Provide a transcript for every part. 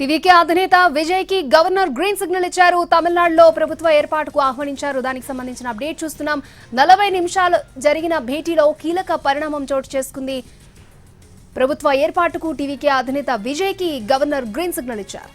TVK అధినేత విజయ్ కి governor green signal ఇచ్చారు. తమిళనాడులో ప్రభుత్వ ఏర్పాటుకు ఆహ్వానించారు. దానికి సంబంధించిన అప్డేట్ చూస్తున్నాం. 40 నిమిషాలు జరిగిన భేటీలో కీలక పరిణామం చోటు చేసుకుంది. ప్రభుత్వ ఏర్పాటుకు టీవీకే అధినేత విజయ్ కి గవర్నర్ గ్రీన్ సిగ్నల్ ఇచ్చారు.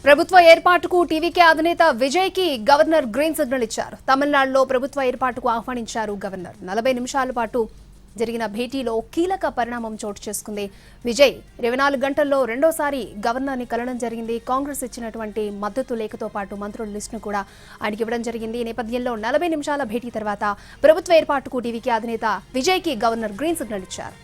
ప్రభుత్వ ఏర్పాటుకు టీవీకే అధినేత విజయ్ కి గవర్నర్ గ్రీన్ సిగ్నల్ ఇచ్చారు. తమిళనాడులో ప్రభుత్వ ఏర్పాటుకు ఆహ్వానించారు గవర్నర్. 40 నిమిషాల పాటు జరిగిన భేటీలో కీలక పరిణామం చోటు చేసుకుంది. విజయ్ 24 గంటల్లో రెండోసారి గవర్నర్ ని కలవడం జరిగింది. కాంగ్రెస్ ఇచ్చినటువంటి మద్దతు లేఖతో పాటు మంత్రుల లిస్టును కూడా ఆయనకి ఇవ్వడం జరిగింది. ఈ నేపథ్యంలో 40 నిమిషాల భేటీ తర్వాత ప్రభుత్వ ఏర్పాటుకు టీవీకే అధినేత విజయ్ కి గవర్నర్ గ్రీన్ సిగ్నల్ ఇచ్చారు.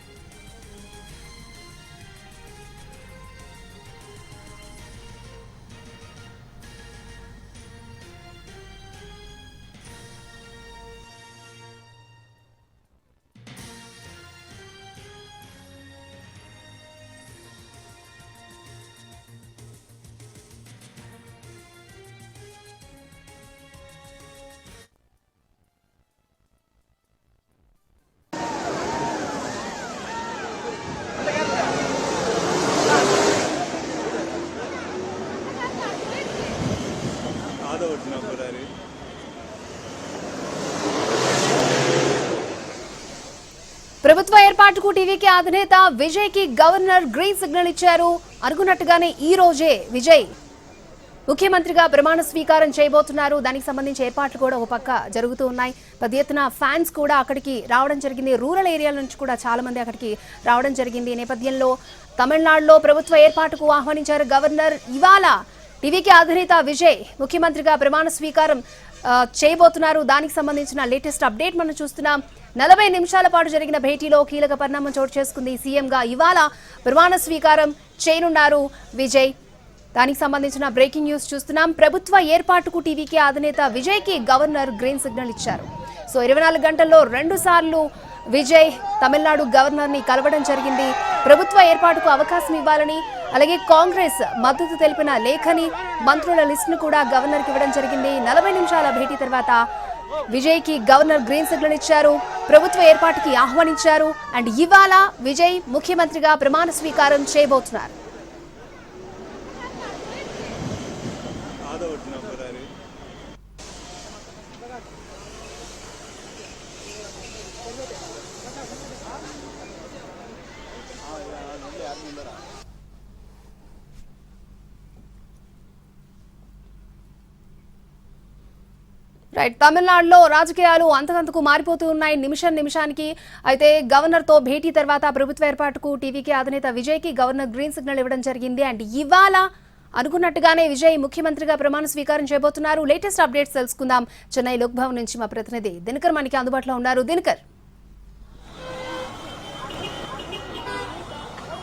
ప్రభుత్వ ఏర్పాటుకు టీవీకే అధినేత విజయ్ కి గవర్నర్ గ్రీన్ సిగ్నల్ ఇచ్చారు. అనుకున్నట్టుగానే ఈ రోజే విజయ్ ముఖ్యమంత్రిగా ప్రమాణ స్వీకారం చేయబోతున్నారు. దానికి సంబంధించి ఏర్పాట్లు కూడా ఒక పక్క జరుగుతూ ఉన్నాయి. పెద్ద ఎత్తున ఫ్యాన్స్ కూడా అక్కడికి రావడం జరిగింది. రూరల్ ఏరియాల నుంచి కూడా చాలా మంది అక్కడికి రావడం జరిగింది. ఈ నేపథ్యంలో తమిళనాడులో ప్రభుత్వ ఏర్పాటుకు ఆహ్వానించారు గవర్నర్. ఇవాళ టీవీకే అధినేత విజయ్ ముఖ్యమంత్రిగా ప్రమాణ స్వీకారం చేయబోతున్నారు. దానికి సంబంధించిన లేటెస్ట్ అప్డేట్ మనం చూస్తున్నాం. 40 నిమిషాల పాటు జరిగిన భేటీలో కీలక పరిణామం చోటు చేసుకుంది. సీఎంగా ఇవాళ ప్రమాణ స్వీకారం చేయనున్నారు విజయ్. దానికి సంబంధించిన బ్రేకింగ్ న్యూస్ చూస్తున్నాం. ప్రభుత్వ ఏర్పాటుకు టీవీకే అధినేత విజయ్ కి గవర్నర్ గ్రీన్ సిగ్నల్ ఇచ్చారు. సో 24 గంటల్లో 2 సార్లు విజయ్ తమిళనాడు గవర్నర్ ని కలవడం జరిగింది. ప్రభుత్వ ఏర్పాటుకు అవకాశం ఇవ్వాలని, అలాగే కాంగ్రెస్ మద్దతు తెలిపిన లేఖని, మంత్రుల లిస్టును కూడా గవర్నర్ కి ఇవ్వడం జరిగింది. 40 నిమిషాల భేటీ తర్వాత విజయ్ కి గవర్నర్ గ్రీన్ సిగ్నల్ ఇచ్చారు. ప్రభుత్వ ఏర్పాటుకి ఆహ్వానించారు. అండ్ ఇవాళ విజయ్ ముఖ్యమంత్రిగా ప్రమాణ స్వీకారం చేయబోతున్నారు. రైట్, తమిళనాడులో రాజకీయాలు అంతకంతకు మారిపోతూ ఉన్నాయి నిమిషానికి. అయితే గవర్నర్ తో భేటీ తర్వాత ప్రభుత్వ ఏర్పాటుకు టీవీకే అధినేత విజయ్ కి గవర్నర్ గ్రీన్ సిగ్నల్ ఇవ్వడం జరిగింది. అండ్ ఇవాళ అనుకున్నట్టుగానే విజయ్ ముఖ్యమంత్రిగా ప్రమాణ స్వీకారం చేయబోతున్నారు. లేటెస్ట్ అప్డేట్స్ తెలుసుకుందాం. చెన్నై లోక్ భవన్ నుంచి మా ప్రతినిధి దినకర్ మనకి అందుబాటులో ఉన్నారు. దినకర్,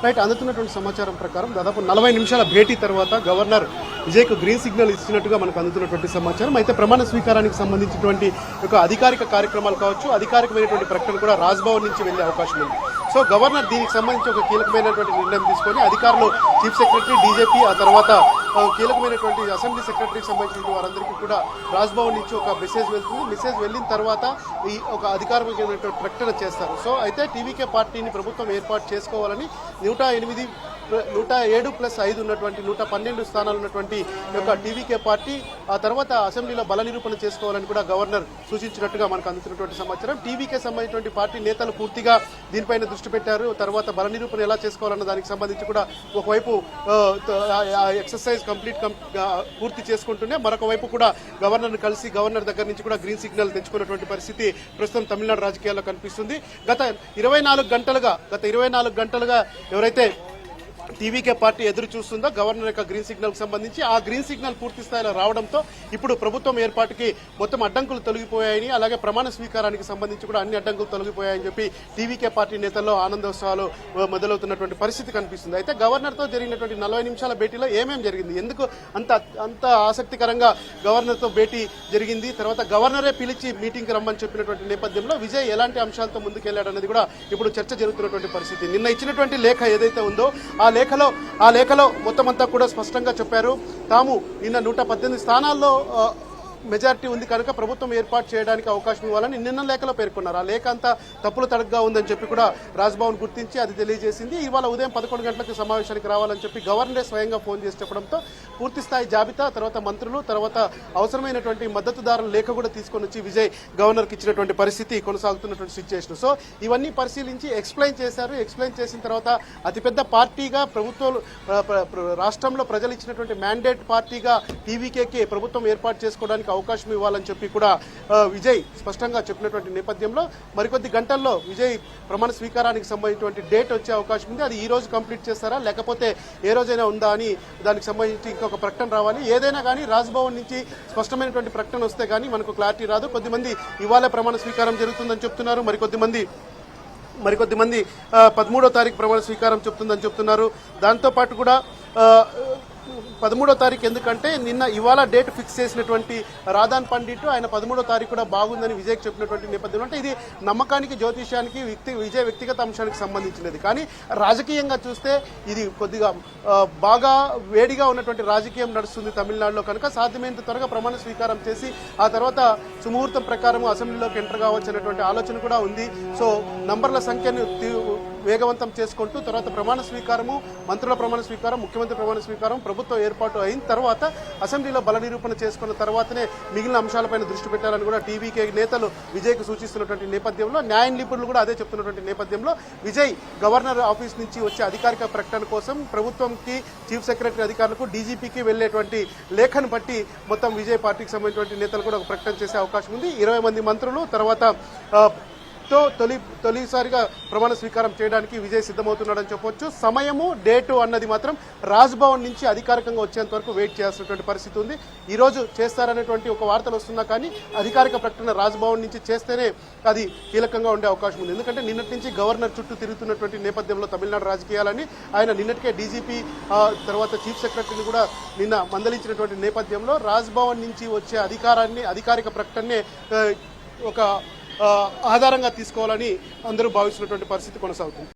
రైట్, అందుతున్నటువంటి సమాచారం ప్రకారం దాదాపు 40 నిమిషాల భేటీ తర్వాత గవర్నర్ విజయ్కు గ్రీన్ సిగ్నల్ ఇచ్చినట్టుగా మనకు అందుతున్నటువంటి సమాచారం. అయితే ప్రమాణ స్వీకారానికి సంబంధించినటువంటి ఒక అధికారిక కార్యక్రమాలు కావచ్చు, అధికారికమైనటువంటి ప్రకటన కూడా రాజ్భవన్ నుంచి వెళ్లే అవకాశం ఉంది. సో గవర్నర్ దీనికి సంబంధించి ఒక కీలకమైనటువంటి నిర్ణయం తీసుకొని అధికారులు, చీఫ్ సెక్రటరీ, డీజీపీ, ఆ తర్వాత కీలకమైనటువంటి అసెంబ్లీ సెక్రటరీకి సంబంధించిన వారందరికీ కూడా రాజ్భవన్ నుంచి ఒక మెసేజ్ వెళ్తుంది. మెసేజ్ వెళ్ళిన తర్వాత ఈ ఒక అధికారికమైనటువంటి ప్రకటన చేస్తారు. సో అయితే టీవీకే పార్టీని ప్రభుత్వం ఏర్పాటు చేసుకోవాలని 107+5 ఉన్నటువంటి 112 స్థానాలు ఉన్నటువంటి యొక్క టీవీకే పార్టీ ఆ తర్వాత అసెంబ్లీలో బల నిరూపణ చేసుకోవాలని కూడా గవర్నర్ సూచించినట్టుగా మనకు అందుతున్నటువంటి సమాచారం. టీవీకే సంబంధించినటువంటి పార్టీ నేతలు పూర్తిగా దీనిపైన దృష్టి పెట్టారు. తర్వాత బల నిరూపణ ఎలా చేసుకోవాలన్న దానికి సంబంధించి కూడా ఒకవైపు ఎక్సర్సైజ్ పూర్తి చేసుకుంటూనే మరొక వైపు కూడా గవర్నర్ను కలిసి గవర్నర్ దగ్గర నుంచి కూడా గ్రీన్ సిగ్నల్ తెచ్చుకున్నటువంటి పరిస్థితి ప్రస్తుతం తమిళనాడు రాజకీయాల్లో కనిపిస్తుంది. గత 24 గంటలుగా ఎవరైతే టీవీకే పార్టీ ఎదురు చూస్తుందో గవర్నర్ యొక్క గ్రీన్ సిగ్నల్ కి సంబంధించి ఆ గ్రీన్ సిగ్నల్ పూర్తి స్థాయిలో రావడంతో ఇప్పుడు ప్రభుత్వం ఏర్పాటుకి మొత్తం అడ్డంకులు తొలగిపోయాయని, అలాగే ప్రమాణ స్వీకారానికి సంబంధించి కూడా అన్ని అడ్డంకులు తొలగిపోయాయని చెప్పి టీవీకే పార్టీ నేతల్లో ఆనందోత్సవాలు మొదలవుతున్నటువంటి పరిస్థితి కనిపిస్తుంది. అయితే గవర్నర్ తో జరిగినటువంటి 40 నిమిషాల భేటీలో ఏమేమి జరిగింది, ఎందుకు అంత ఆసక్తికరంగా గవర్నర్ తో భేటీ జరిగింది, తర్వాత గవర్నరే పిలిచి మీటింగ్ కి రమ్మని చెప్పినటువంటి నేపథ్యంలో విజయ్ ఎలాంటి అంశాలతో ముందుకెళ్లాడన్నది కూడా ఇప్పుడు చర్చ జరుగుతున్నటువంటి పరిస్థితి. నిన్న ఇచ్చినటువంటి లేఖ ఏదైతే ఉందో ఆ లేఖలో మొత్తం అంతా కూడా స్పష్టంగా చెప్పారు. తాము నిన్న 118 స్థానాల్లో మెజారిటీ ఉంది కనుక ప్రభుత్వం ఏర్పాటు చేయడానికి అవకాశం ఇవ్వాలని నిన్న లేఖలో పేర్కొన్నారు. ఆ లేఖ అంతా తప్పులు తడగ్గా ఉందని చెప్పి కూడా రాజ్భవన్ గుర్తించి అది తెలియజేసింది. ఇవాళ ఉదయం 11 గంటలకు సమావేశానికి రావాలని చెప్పి గవర్నరే స్వయంగా ఫోన్ చేసి చెప్పడంతో పూర్తి స్థాయి జాబితా, తర్వాత మంత్రులు, తర్వాత అవసరమైనటువంటి మద్దతుదారుల లేఖ కూడా తీసుకొని వచ్చి విజయ్ గవర్నర్కి ఇచ్చినటువంటి పరిస్థితి కొనసాగుతున్నటువంటి సిచ్యువేషన్. సో ఇవన్నీ పరిశీలించి ఎక్స్ప్లెయిన్ చేశారు. ఎక్స్ప్లెయిన్ చేసిన తర్వాత అతిపెద్ద పార్టీగా ప్రభుత్వం రాష్ట్రంలో ప్రజలు ఇచ్చినటువంటి మ్యాండేట్ పార్టీగా టీవీకేకి ప్రభుత్వం ఏర్పాటు చేసుకోవడానికి అవకాశం ఇవ్వాలని చెప్పి కూడా విజయ్ స్పష్టంగా చెప్పినటువంటి నేపథ్యంలో మరికొద్ది గంటల్లో విజయ్ ప్రమాణ స్వీకారానికి సంబంధించినటువంటి డేట్ వచ్చే అవకాశం ఉంది. అది ఈ రోజు కంప్లీట్ చేస్తారా లేకపోతే ఏ రోజైనా ఉందా అని దానికి సంబంధించి ఇంకొక ప్రకటన రావాలి. ఏదైనా కానీ రాజ్భవన్ నుంచి స్పష్టమైనటువంటి ప్రకటన వస్తే కానీ మనకు క్లారిటీ రాదు. కొద్దిమంది ఇవాళ ప్రమాణ స్వీకారం జరుగుతుందని చెప్తున్నారు, మరికొద్ది మంది 13వ తారీఖు ప్రమాణ స్వీకారం చెప్తుందని చెప్తున్నారు. దాంతోపాటు కూడా 13వ తారీఖు ఎందుకంటే ఇవాళ డేట్ ఫిక్స్ చేసినటువంటి రాధాన్ పండిట్ ఆయన 13వ తారీఖు కూడా బాగుందని విజయ్కి చెప్పినటువంటి నేపథ్యంలో అంటే ఇది నమ్మకానికి, జ్యోతిష్యానికి, విజయ్ వ్యక్తిగత అంశానికి సంబంధించినది. కానీ రాజకీయంగా చూస్తే ఇది కొద్దిగా బాగా వేడిగా ఉన్నటువంటి రాజకీయం నడుస్తుంది తమిళనాడులో కనుక సాధ్యమైనంత త్వరగా ప్రమాణ స్వీకారం చేసి ఆ తర్వాత సుముహూర్తం ప్రకారం అసెంబ్లీలోకి ఎంటర్ కావచ్చు అనేటువంటి ఆలోచన కూడా ఉంది. సో నంబర్ల సంఖ్యను వేగవంతం చేసుకుంటూ తర్వాత ప్రమాణ స్వీకారము, మంత్రుల ప్రమాణ స్వీకారం, ముఖ్యమంత్రి ప్రమాణ స్వీకారం, ప్రభుత్వం ఏర్పాటు అయిన తర్వాత అసెంబ్లీలో బల నిరూపణ చేసుకున్న తర్వాతనే మిగిలిన అంశాలపైన దృష్టి పెట్టాలని కూడా టీవీకే నేతలు విజయ్కు సూచిస్తున్నటువంటి నేపథ్యంలో, న్యాయ నిపుణులు కూడా అదే చెప్తున్నటువంటి నేపథ్యంలో విజయ్ గవర్నర్ ఆఫీస్ నుంచి వచ్చే అధికారిక ప్రకటన కోసం ప్రభుత్వంకి, చీఫ్ సెక్రటరీ అధికారులకు, డీజీపీకి వెళ్లేటువంటి లేఖను బట్టి మొత్తం విజయ్ పార్టీకి సంబంధించిన నేతలు కూడా ఒక ప్రకటన చేసే అవకాశం ఉంది. 20 మంది మంత్రులు తర్వాత తొలిసారిగా ప్రమాణ స్వీకారం చేయడానికి విజయ్ సిద్ధమవుతున్నాడని చెప్పొచ్చు. సమయము, డేటు అన్నది మాత్రం రాజ్భవన్ నుంచి అధికారికంగా వచ్చేంత వరకు వెయిట్ చేయాల్సినటువంటి పరిస్థితి ఉంది. ఈ రోజు చేస్తారనేటువంటి ఒక వార్తలు వస్తున్నా కానీ అధికారిక ప్రకటన రాజ్భవన్ నుంచి చేస్తేనే అది కీలకంగా ఉండే అవకాశం ఉంది. ఎందుకంటే నిన్నటి నుంచి గవర్నర్ చుట్టూ తిరుగుతున్నటువంటి నేపథ్యంలో తమిళనాడు రాజకీయాలని ఆయన నిన్నటికే డీజీపీ తర్వాత చీఫ్ సెక్రటరీని కూడా నిన్న మందలించినటువంటి నేపథ్యంలో రాజ్భవన్ నుంచి వచ్చే అధికారిక ప్రకటనే ఒక ఆధారంగా తీసుకోవాలని అందరూ భావిస్తున్నటువంటి పరిస్థితి కొనసాగుతుంది.